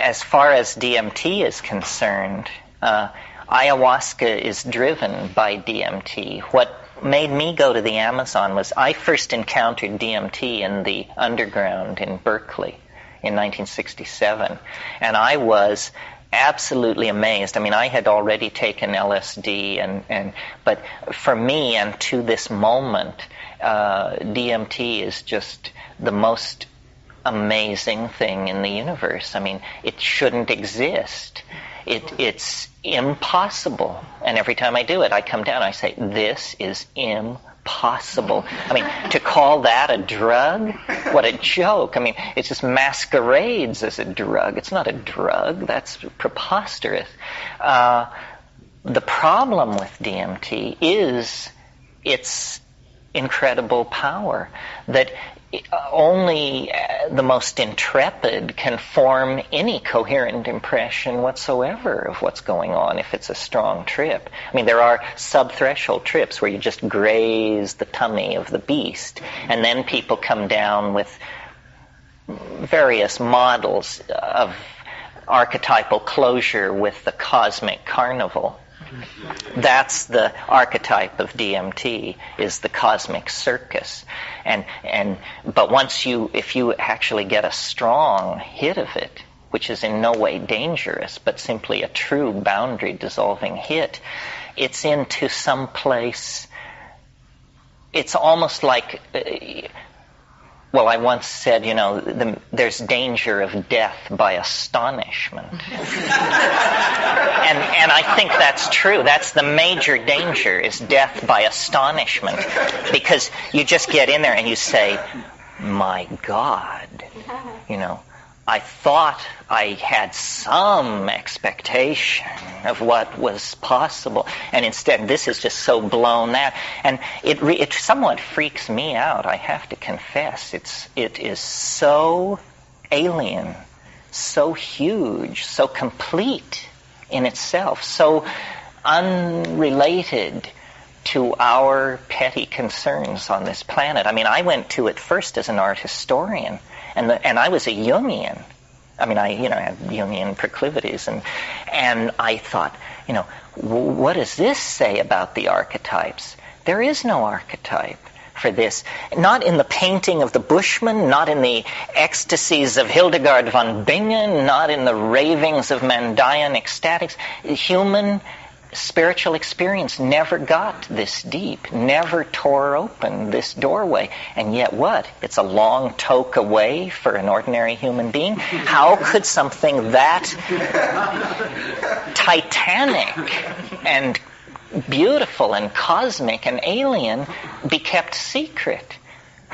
as far as DMT is concerned, ayahuasca is driven by DMT. What made me go to the Amazon was I first encountered DMT in the underground in Berkeley in 1967, and I was absolutely amazed. I mean, I had already taken LSD, but for me and to this moment, DMT is just the most amazing thing in the universe. I mean, it shouldn't exist. It's impossible. And every time I do it, I come down, I say, this is impossible. I mean, to call that a drug? What a joke. I mean, it just masquerades as a drug. It's not a drug. That's preposterous. The problem with DMT is its incredible power, that only the most intrepid can form any coherent impression whatsoever of what's going on if it's a strong trip. I mean, there are sub-threshold trips where you just graze the tummy of the beast, and then people come down with various models of archetypal closure with the cosmic carnival. That's the archetype of DMT, is the cosmic circus. But if you actually get a strong hit of it, which is in no way dangerous, but simply a true boundary dissolving hit, it's into some place. It's almost like, well, I once said, there's danger of death by astonishment. And I think that's true. That's the major danger, is death by astonishment. Because you just get in there and you say, my God, I thought I had some expectation of what was possible, and instead this is just so blown out. And it somewhat freaks me out, I have to confess. It is so alien, so huge, so complete in itself, so unrelated to our petty concerns on this planet. I mean, I went to it first as an art historian, and I was a Jungian. I mean, I had Jungian proclivities, and I thought, what does this say about the archetypes? There is no archetype for this. Not in the painting of the Bushman, not in the ecstasies of Hildegard von Bingen, not in the ravings of Mandaean ecstatics. Human spiritual experience never got this deep, never tore open this doorway. And yet what? It's a long toke away for an ordinary human being? How could something that titanic and beautiful and cosmic and alien be kept secret,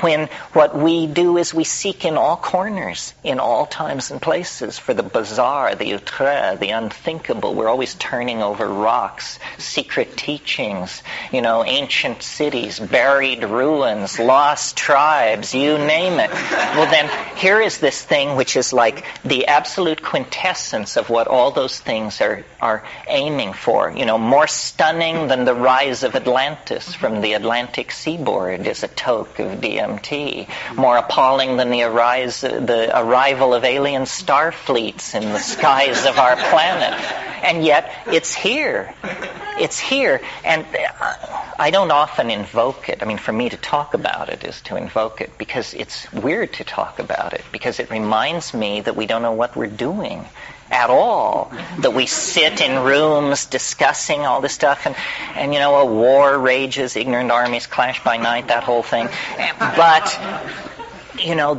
when what we do is we seek in all corners, in all times and places, for the bizarre, the outre, the unthinkable? We're always turning over rocks, secret teachings, ancient cities, buried ruins, lost tribes, you name it. Well, then, here is this thing which is like the absolute quintessence of what all those things are aiming for. More stunning than the rise of Atlantis from the Atlantic seaboard is a toke of DMT. More appalling than the arrival of alien star fleets in the skies of our planet. And yet, it's here. It's here. And I don't often invoke it. I mean, for me to talk about it is to invoke it, because it's weird to talk about it, because it reminds me that we don't know what we're doing at all, that we sit in rooms discussing all this stuff, and a war rages, ignorant armies clash by night, that whole thing. But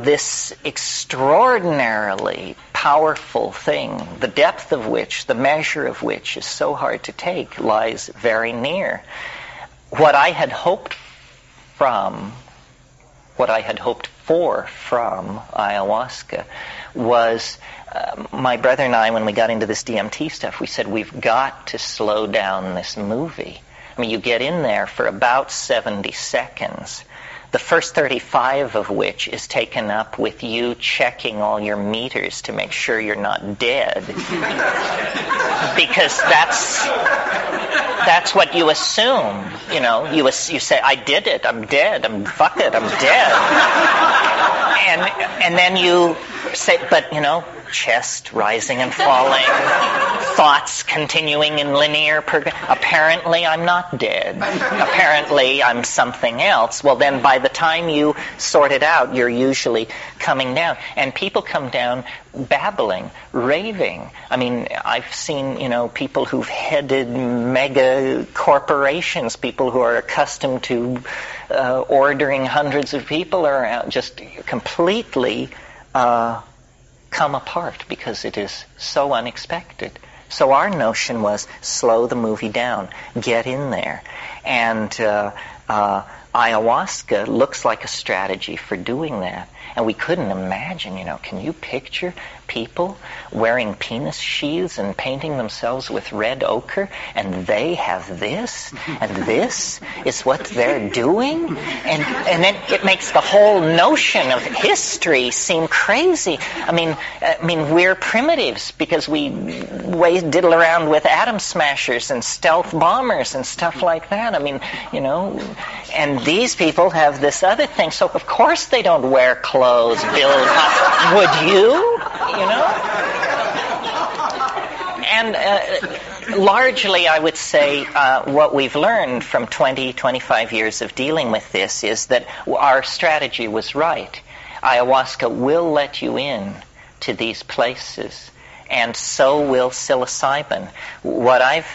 this extraordinarily powerful thing, the depth of which, the measure of which is so hard to take, lies very near. What I had hoped for from ayahuasca was, my brother and I, when we got into this DMT stuff, we said, we've got to slow down this movie. I mean, you get in there for about 70 seconds, the first 35 of which is taken up with you checking all your meters to make sure you're not dead. Because that's what you assume. You say, I did it, I'm dead, fuck it, I'm dead. And then you but chest rising and falling, thoughts continuing in linear apparently I'm not dead. Apparently I'm something else. Well, then by the time you sort it out, you're usually coming down. And people come down babbling, raving. I mean, I've seen, people who've headed mega corporations, people who are accustomed to ordering hundreds of people around, just completely come apart because it is so unexpected. So our notion was slow the movie down, get in there. And ayahuasca looks like a strategy for doing that. And we couldn't imagine, can you picture people wearing penis sheaths and painting themselves with red ochre, and they have this, and this is what they're doing? And then it makes the whole notion of history seem crazy. I mean, we're primitives because we diddle around with atom smashers and stealth bombers and stuff like that. I mean, and these people have this other thing, so of course they don't wear clothes, build up. Would you? And largely, I would say, what we've learned from 20, 25 years of dealing with this is that our strategy was right. Ayahuasca will let you in to these places, and so will psilocybin. What I've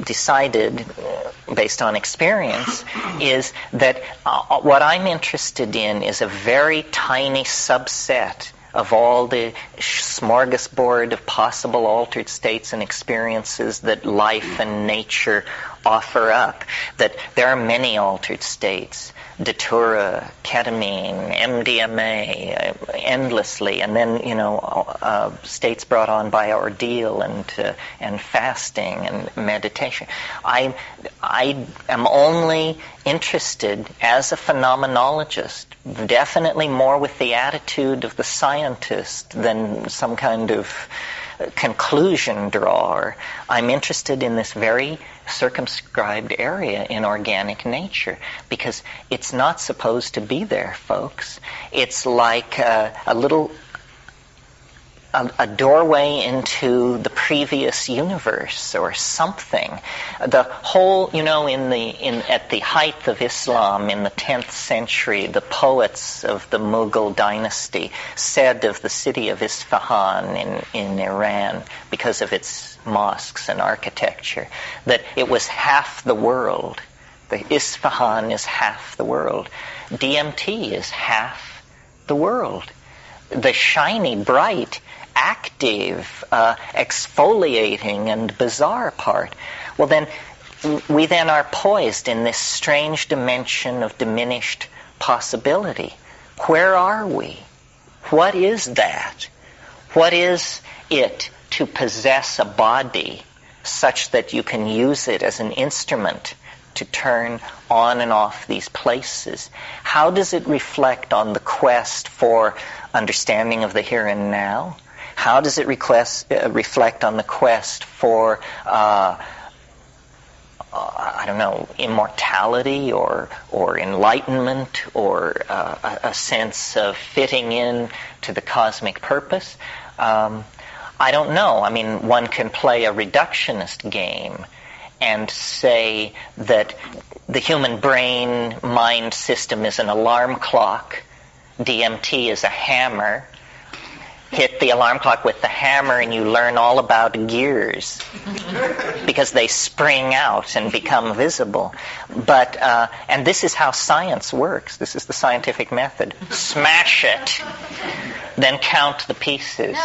decided, based on experience, is that what I'm interested in is a very tiny subset of all the smorgasbord of possible altered states and experiences that life and nature offer up. That there are many altered states. Datura, ketamine, MDMA, endlessly, and then states brought on by ordeal and fasting and meditation. I am only interested as a phenomenologist, definitely more with the attitude of the scientist than some kind of conclusion drawer. I'm interested in this very circumscribed area in organic nature because it's not supposed to be there, folks. It's like a doorway into the previous universe or something. The whole, at the height of Islam in the 10th century, the poets of the Mughal dynasty said of the city of Isfahan in Iran, because of its mosques and architecture, that it was half the world. The Isfahan is half the world. DMT is half the world. The shiny, bright, active, exfoliating and bizarre part. Well, then we then are poised in this strange dimension of diminished possibility. Where are we? What is that? What is it to possess a body such that you can use it as an instrument to turn on and off these places? How does it reflect on the quest for understanding of the here and now? How does it reflect on the quest for, immortality or enlightenment or a sense of fitting in to the cosmic purpose? I don't know. I mean, one can play a reductionist game and say that the human brain mind system is an alarm clock, DMT is a hammer. Hit the alarm clock with the hammer and you learn all about gears because they spring out and become visible. But and this is how science works. This is the scientific method. Smash it. Then count the pieces.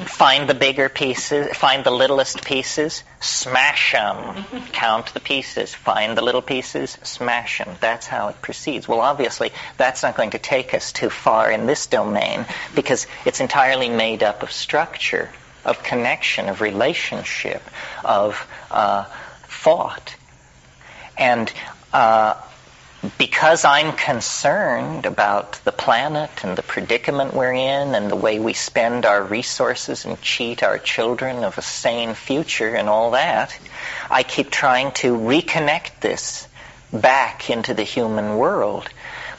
Find the bigger pieces. Find the littlest pieces. Smash them. Count the pieces. Find the little pieces. Smash them. That's how it proceeds. Well, obviously, that's not going to take us too far in this domain because it's entirely made up of structure, of connection, of relationship, of thought. And because I'm concerned about the planet and the predicament we're in and the way we spend our resources and cheat our children of a sane future and all that, I keep trying to reconnect this back into the human world.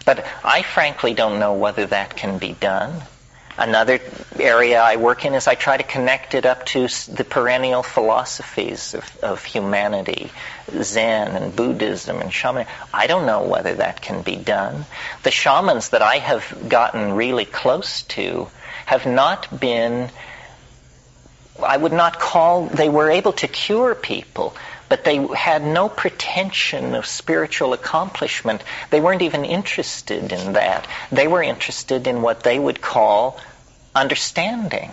But I frankly don't know whether that can be done. Another area I work in is I try to connect it up to the perennial philosophies of humanity, Zen and Buddhism and shamanism. I don't know whether that can be done. The shamans that I have gotten really close to have not been, I would not call, they were able to cure people, but they had no pretension of spiritual accomplishment. They weren't even interested in that. They were interested in what they would call understanding.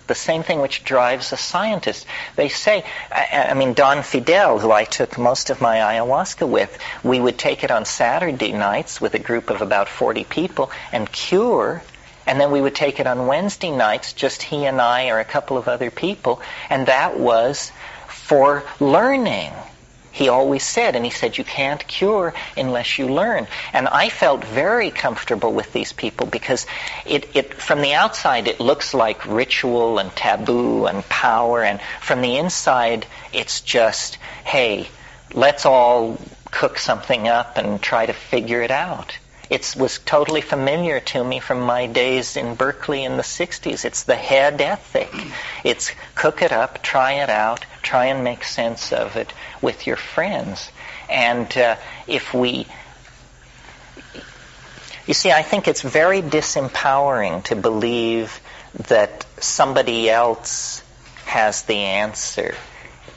The same thing which drives a scientist. They say, I mean, Don Fidel, who I took most of my ayahuasca with, we would take it on Saturday nights with a group of about 40 people and cure, and then we would take it on Wednesday nights, just he and I or a couple of other people, and that was for learning. He always said, and he said, you can't cure unless you learn. And I felt very comfortable with these people because it from the outside it looks like ritual and taboo and power, and from the inside it's just, hey, let's all cook something up and try to figure it out. It was totally familiar to me from my days in Berkeley in the 60s. It's the head ethic. It's cook it up, try it out, try and make sense of it with your friends. And if we... You see, I think it's very disempowering to believe that somebody else has the answer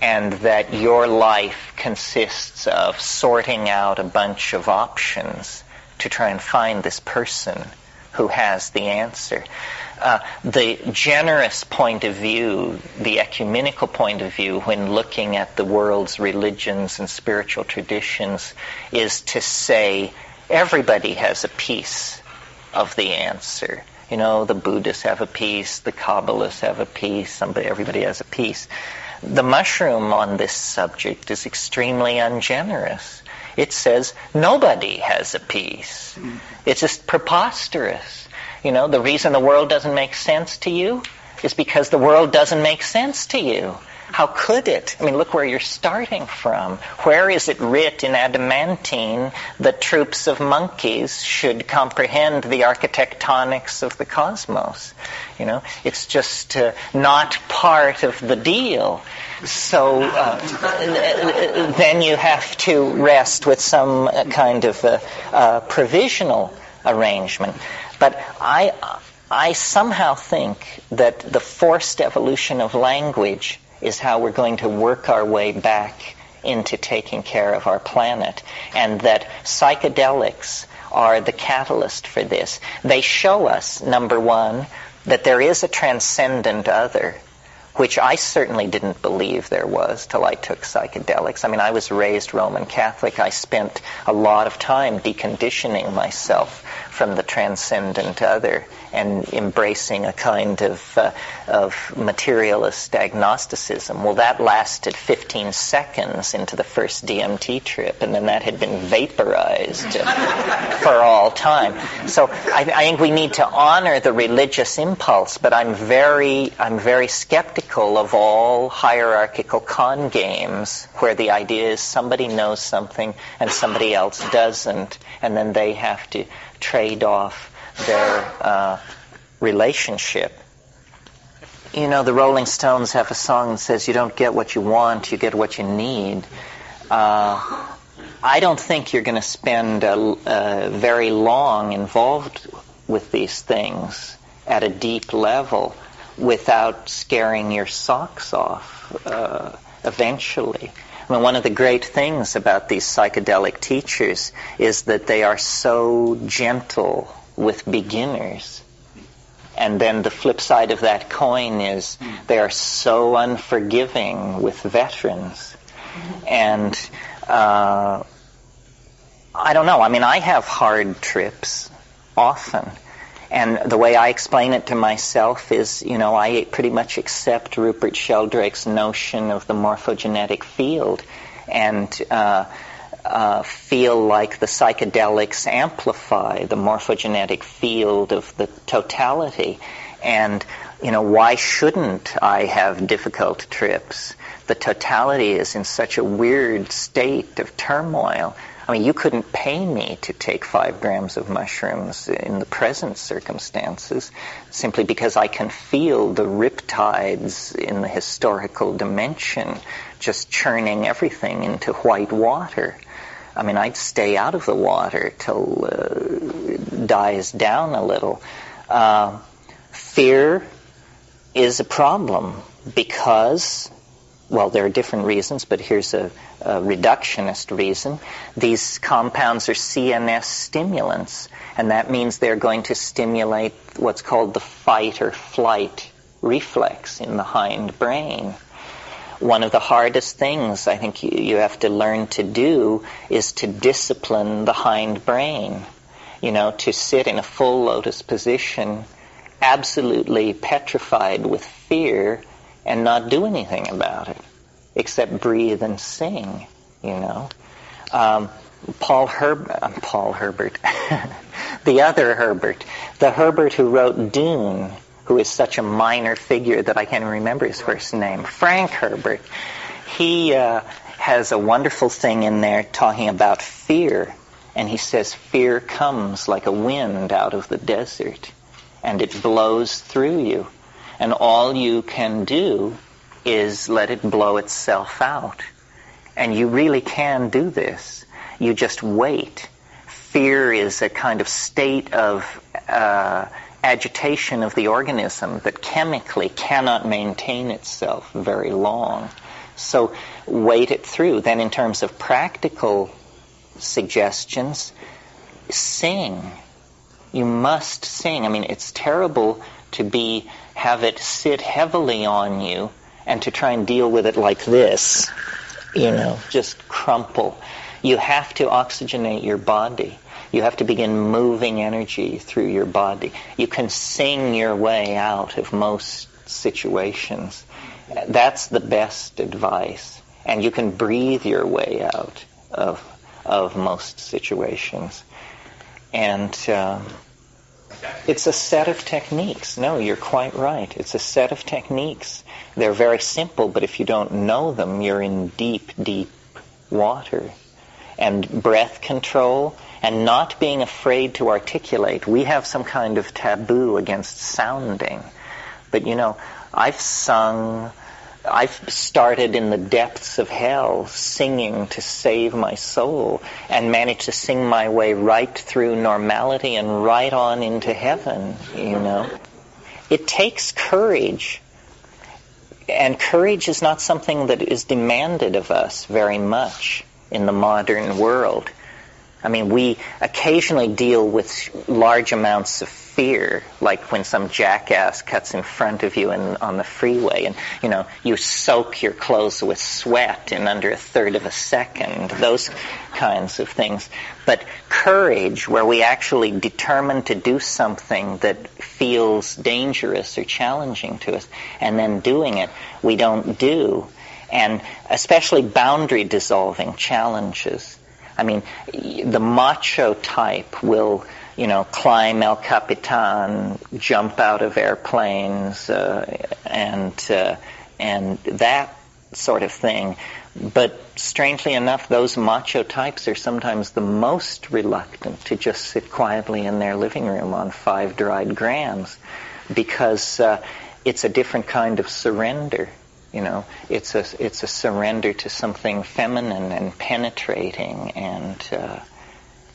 and that your life consists of sorting out a bunch of options to try and find this person who has the answer. The generous point of view, the ecumenical point of view when looking at the world's religions and spiritual traditions is to say everybody has a piece of the answer. You know, the Buddhists have a piece, the Kabbalists have a piece, everybody has a piece. The mushroom on this subject is extremely ungenerous. It says nobody has a piece. It's just preposterous. You know, the reason the world doesn't make sense to you is because the world doesn't make sense to you. How could it? I mean, look where you're starting from. Where is it writ in adamantine that troops of monkeys should comprehend the architectonics of the cosmos? You know, it's just not part of the deal. So then you have to rest with some kind of provisional arrangement. But I somehow think that the forced evolution of language is how we're going to work our way back into taking care of our planet, and that psychedelics are the catalyst for this. They show us, number one, that there is a transcendent other, which I certainly didn't believe there was till I took psychedelics. I mean, I was raised Roman Catholic. I spent a lot of time deconditioning myself from the transcendent other and embracing a kind of materialist agnosticism. Well, that lasted 15 seconds into the first DMT trip, and then that had been vaporized for all time. So I think we need to honor the religious impulse, but I'm very skeptical of all hierarchical con games where the idea is somebody knows something and somebody else doesn't, and then they have to trade off their relationship. You know, the Rolling Stones have a song that says, you don't get what you want, you get what you need. I don't think you're going to spend very long involved with these things at a deep level without scaring your socks off eventually. I mean, one of the great things about these psychedelic teachers is that they are so gentle with beginners. And then the flip side of that coin is they are so unforgiving with veterans. And I don't know. I mean, I have hard trips often. And the way I explain it to myself is, you know, I pretty much accept Rupert Sheldrake's notion of the morphogenetic field and feel like the psychedelics amplify the morphogenetic field of the totality. And, you know, why shouldn't I have difficult trips? The totality is in such a weird state of turmoil. I mean, you couldn't pay me to take 5 grams of mushrooms in the present circumstances, simply because I can feel the riptides in the historical dimension just churning everything into white water. I mean, I'd stay out of the water till it dies down a little. Fear is a problem because, well, there are different reasons, but here's a reductionist reason. These compounds are CNS stimulants, and that means they're going to stimulate what's called the fight or flight reflex in the hind brain. One of the hardest things I think you have to learn to do is to discipline the hind brain. You know, to sit in a full lotus position, absolutely petrified with fear, and not do anything about it, except breathe and sing, you know. Paul Herbert, the other Herbert, the Herbert who wrote Dune, who is such a minor figure that I can't remember his first name, Frank Herbert. He has a wonderful thing in there talking about fear, and he says fear comes like a wind out of the desert, and it blows through you, and all you can do is let it blow itself out. And you really can do this. You just wait. Fear is a kind of state of agitation of the organism that chemically cannot maintain itself very long. So wait it through. Then in terms of practical suggestions, sing. You must sing. I mean, it's terrible to have it sit heavily on you and to try and deal with it like this, you know, just crumple. You have to oxygenate your body. You have to begin moving energy through your body. You can sing your way out of most situations. That's the best advice. And you can breathe your way out of most situations. And it's a set of techniques. No, you're quite right. It's a set of techniques. They're very simple, but if you don't know them, you're in deep, deep water. And breath control, and not being afraid to articulate. We have some kind of taboo against sounding. But, you know, I've started in the depths of hell singing to save my soul and managed to sing my way right through normality and right on into heaven, you know. It takes courage. And courage is not something that is demanded of us very much in the modern world. I mean, we occasionally deal with large amounts of fear, like when some jackass cuts in front of you on the freeway, and, you know, you soak your clothes with sweat in under a third of a second, those kinds of things. But courage, where we actually determine to do something that feels dangerous or challenging to us, and then doing it, we don't do. And especially boundary-dissolving challenges. I mean, the macho type will, you know, climb El Capitan, jump out of airplanes, and that sort of thing. But strangely enough, those macho types are sometimes the most reluctant to just sit quietly in their living room on 5 dried grams, because it's a different kind of surrender. You know, it's a surrender to something feminine and penetrating, and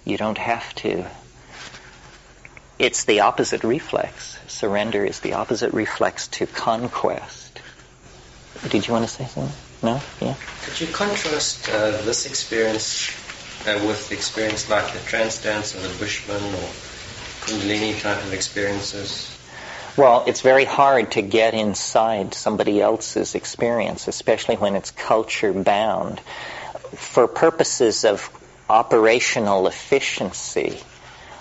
you don't have to. It's the opposite reflex. Surrender is the opposite reflex to conquest. Did you want to say something? No? Yeah? Could you contrast this experience with experience like the trance dance or the Bushman or Kundalini type of experiences? Well, it's very hard to get inside somebody else's experience, especially when it's culture-bound. For purposes of operational efficiency,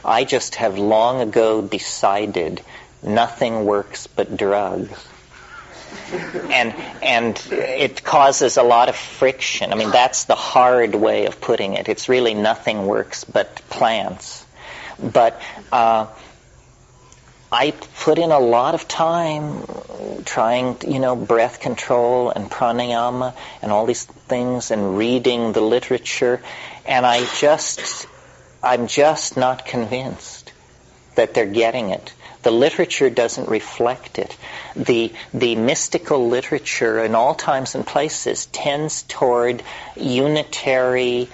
I just have long ago decided nothing works but drugs. And it causes a lot of friction. I mean, that's the hard way of putting it. It's really nothing works but plants. But I put in a lot of time trying, breath control and pranayama and all these things and reading the literature, and I'm just not convinced that they're getting it. The literature doesn't reflect it. The mystical literature in all times and places tends toward unitary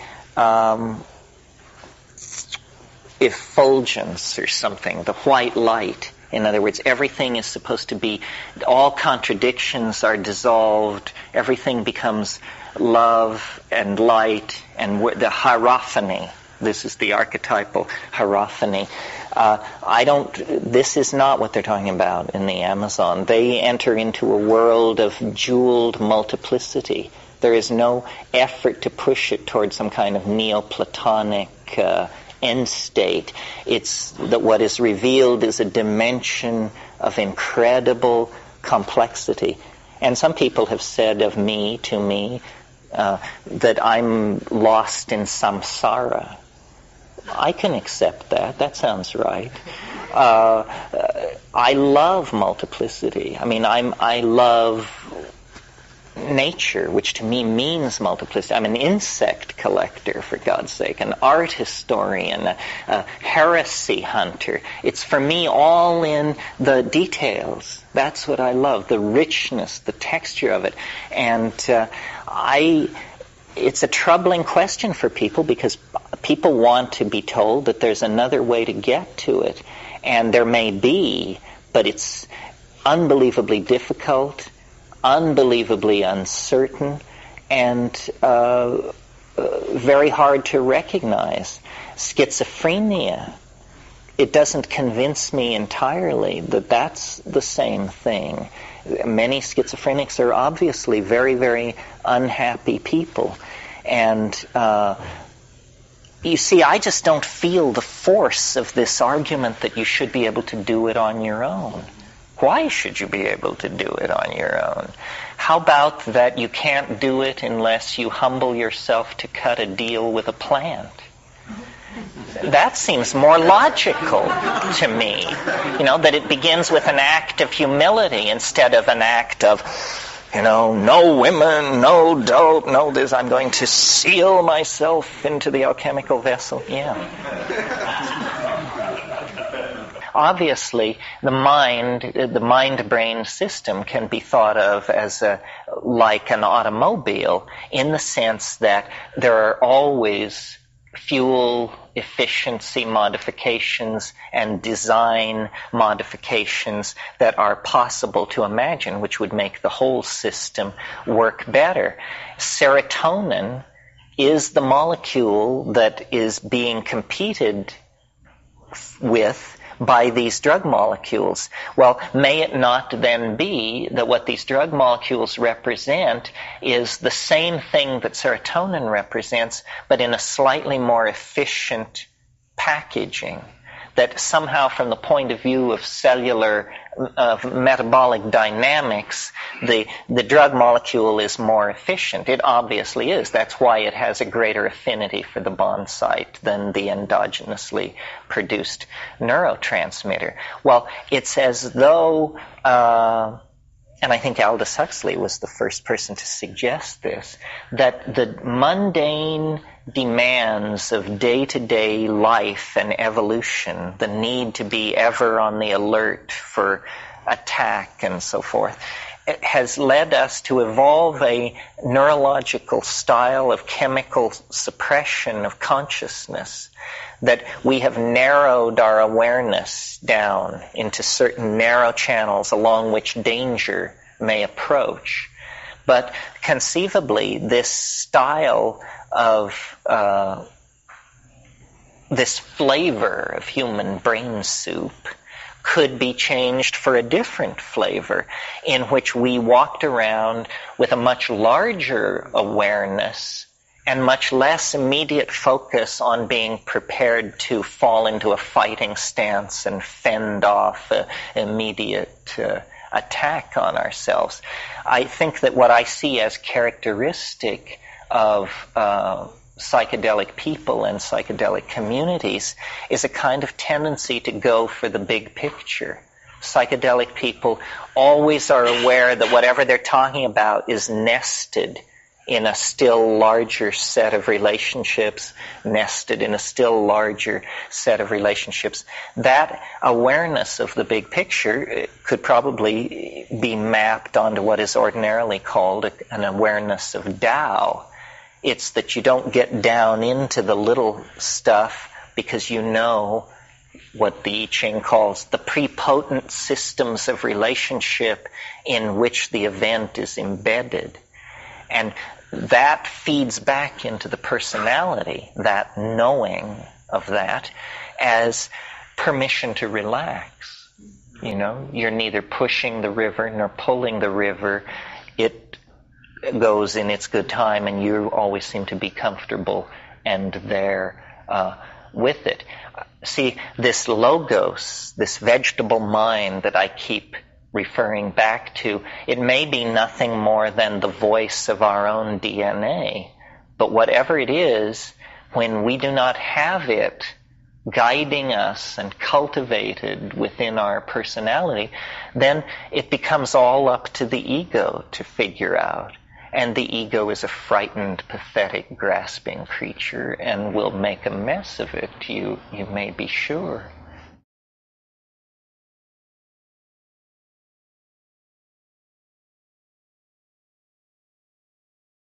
effulgence or something, the white light. In other words, everything is supposed to be, all contradictions are dissolved, everything becomes love and light, and the hierophany. This is the archetypal hierophany. This is not what they're talking about in the Amazon. They enter into a world of jeweled multiplicity. There is no effort to push it towards some kind of Neoplatonic end state. It's that what is revealed is a dimension of incredible complexity. And some people have said to me, that I'm lost in samsara. I can accept that. That sounds right. I love multiplicity. I love nature, which to me means multiplicity. I'm an insect collector, for God's sake, an art historian, a heresy hunter. It's for me all in the details. That's what I love, the richness, the texture of it. And it's a troubling question for people because people want to be told that there's another way to get to it. And there may be, but it's unbelievably difficult, unbelievably uncertain, and very hard to recognize. Schizophrenia, it doesn't convince me entirely that that's the same thing. Many schizophrenics are obviously very, very unhappy people. And you see, I just don't feel the force of this argument that you should be able to do it on your own. Why should you be able to do it on your own? How about that you can't do it unless you humble yourself to cut a deal with a plant? That seems more logical to me. That it begins with an act of humility instead of an act of, no women, no dope, no this. I'm going to seal myself into the alchemical vessel. Yeah. Obviously, the mind-brain system can be thought of as like an automobile in the sense that there are always fuel efficiency modifications and design modifications that are possible to imagine, which would make the whole system work better. Serotonin is the molecule that is being competed with by these drug molecules. Well, may it not then be that what these drug molecules represent is the same thing that serotonin represents, but in a slightly more efficient packaging? That somehow from the point of view of cellular metabolic dynamics, the drug molecule is more efficient. It obviously is. That's why it has a greater affinity for the bond site than the endogenously produced neurotransmitter. Well, it's as though, and I think Aldous Huxley was the first person to suggest this, that the mundane demands of day-to-day life and evolution, the need to be ever on the alert for attack and so forth, it has led us to evolve a neurological style of chemical suppression of consciousness, that we have narrowed our awareness down into certain narrow channels along which danger may approach. But conceivably, this style of this flavor of human brain soup could be changed for a different flavor in which we walked around with a much larger awareness and much less immediate focus on being prepared to fall into a fighting stance and fend off an immediate attack on ourselves. I think that what I see as characteristic of psychedelic people and psychedelic communities is a kind of tendency to go for the big picture, psychedelic people always are aware that whatever they're talking about is nested in a still larger set of relationships, nested in a still larger set of relationships. That awareness of the big picture could probably be mapped onto what is ordinarily called an awareness of Tao. It's that you don't get down into the little stuff because you know what the I Ching calls the prepotent systems of relationship in which the event is embedded. And that feeds back into the personality, that knowing of that, as permission to relax. You know, you're neither pushing the river nor pulling the river. It goes in its good time, and you always seem to be comfortable and there with it. See, this logos, this vegetable mind that I keep referring back to, it may be nothing more than the voice of our own DNA, but whatever it is, when we do not have it guiding us and cultivated within our personality, then it becomes all up to the ego to figure out. And the ego is a frightened, pathetic, grasping creature and will make a mess of it, you may be sure.